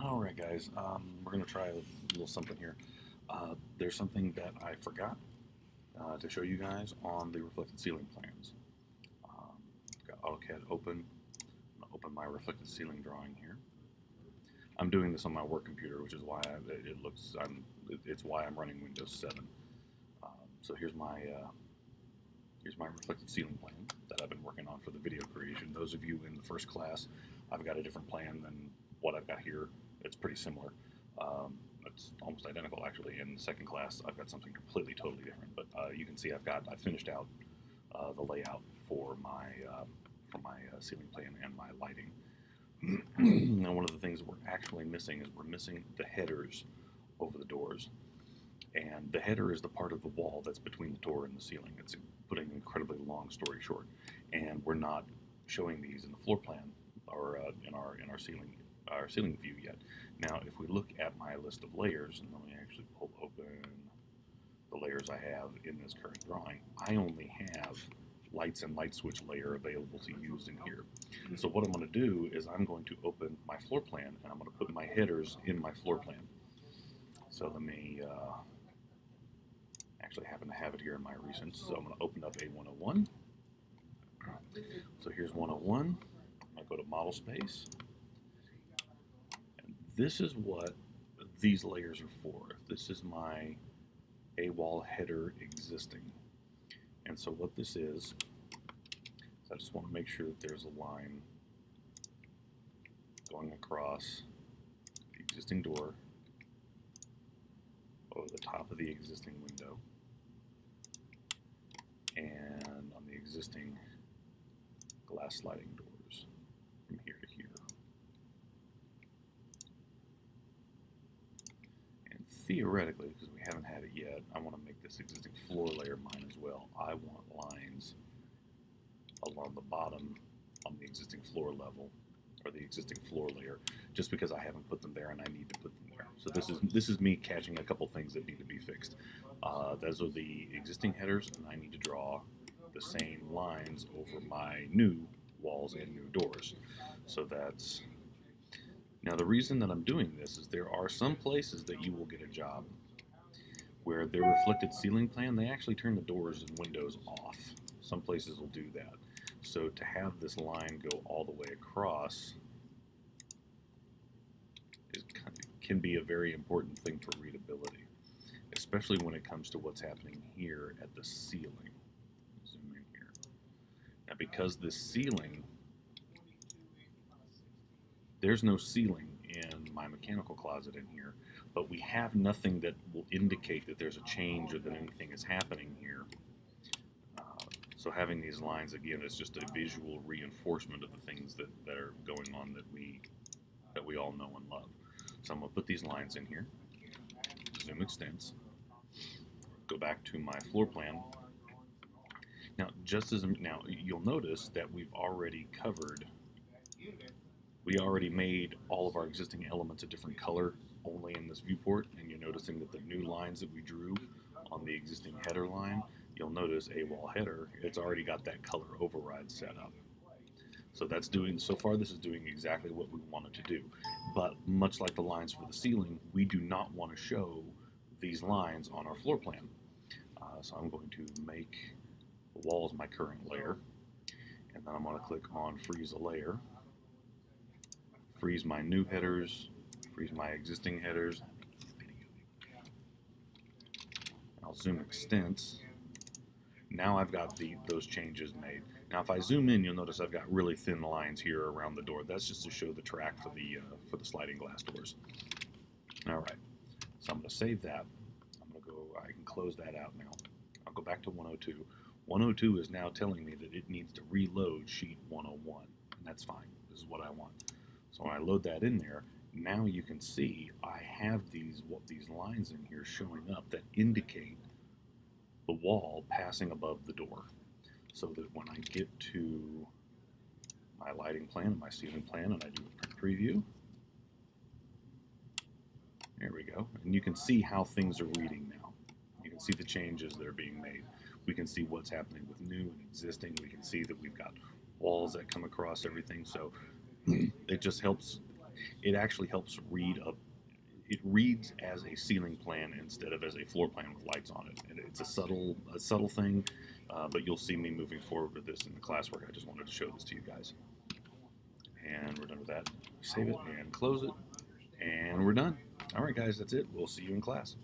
Alright guys, we're going to try a little something here. There's something that I forgot to show you guys on the reflected ceiling plans. Got AutoCAD open. I'm going to open my reflected ceiling drawing here. I'm doing this on my work computer, which is why it's why I'm running Windows 7. So here's my reflected ceiling plan that I've been working on for the video creation. Those of you in the first class, I've got a different plan than what I've got here. It's pretty similar. It's almost identical actually. In the second class, I've got something completely, totally different. But you can see I finished out the layout for my ceiling plan and my lighting. Now, one of the things that we're actually missing is we're missing the headers over the doors. And the header is the part of the wall that's between the door and the ceiling. It's putting an incredibly long story short, and we're not showing these in the floor plan or in our ceiling view yet. Now, if we look at my list of layers, and let me actually pull open the layers I have in this current drawing, I only have lights and light switch layer available to use in here. So what I'm going to do is I'm going to open my floor plan, and I'm going to put my headers in my floor plan. So let me actually happen to have it here in my recents. So I'm going to open up a 101. So here's 101. I go to model space. And this is what these layers are for. This is my A-wall header existing. And so what this is I just want to make sure that there's a line going across the existing door over the top of the existing window and on the existing glass sliding doors from here to here. And theoretically, because we haven't had it yet, I want to make this existing floor layer mine as well. I want lines along the bottom on the existing floor level, or the existing floor layer, just because I haven't put them there and I need to put them there. So this is me catching a couple things that need to be fixed. Those are the existing headers, and I need to draw the same lines over my new walls and new doors. So that's... Now the reason that I'm doing this is there are some places that you will get a job where their reflected ceiling plan, they actually turn the doors and windows off. Some places will do that. So to have this line go all the way across can be a very important thing for readability, especially when it comes to what's happening here at the ceiling. Zoom in here. Now, because this ceiling, there's no ceiling in my mechanical closet in here, but we have nothing that will indicate that there's a change or that anything is happening here. So having these lines, again, is just a visual reinforcement of the things that are going on that we all know and love. So I'm going to put these lines in here, zoom extents, go back to my floor plan. Now, you'll notice that we already made all of our existing elements a different color only in this viewport, and you're noticing that the new lines that we drew on the existing header line, you'll notice A-wall header, it's already got that color override set up. So so far this is doing exactly what we wanted to do. But much like the lines for the ceiling, we do not want to show these lines on our floor plan. So I'm going to make the walls my current layer, and then I'm going to click on freeze a layer, freeze my new headers, freeze my existing headers. I'll zoom extents. Now I've got those changes made. Now if I zoom in, you'll notice I've got really thin lines here around the door. That's just to show the track for the sliding glass doors. All right, so I'm going to save that. I can close that out now. I'll go back to 102. 102 is now telling me that it needs to reload sheet 101, and that's fine. This is what I want. So when I load that in there, now you can see I have these lines in here showing up that indicate the wall passing above the door, so that when I get to my lighting plan and my ceiling plan and I do a preview, there we go, and you can see how things are reading now. You can see the changes that are being made. We can see what's happening with new and existing. We can see that we've got walls that come across everything, so it just helps it actually helps read up. It reads as a ceiling plan instead of as a floor plan with lights on it. And it's a subtle thing, but you'll see me moving forward with this in the classwork. I just wanted to show this to you guys. And we're done with that. Save it and close it, and we're done. All right, guys, that's it. We'll see you in class.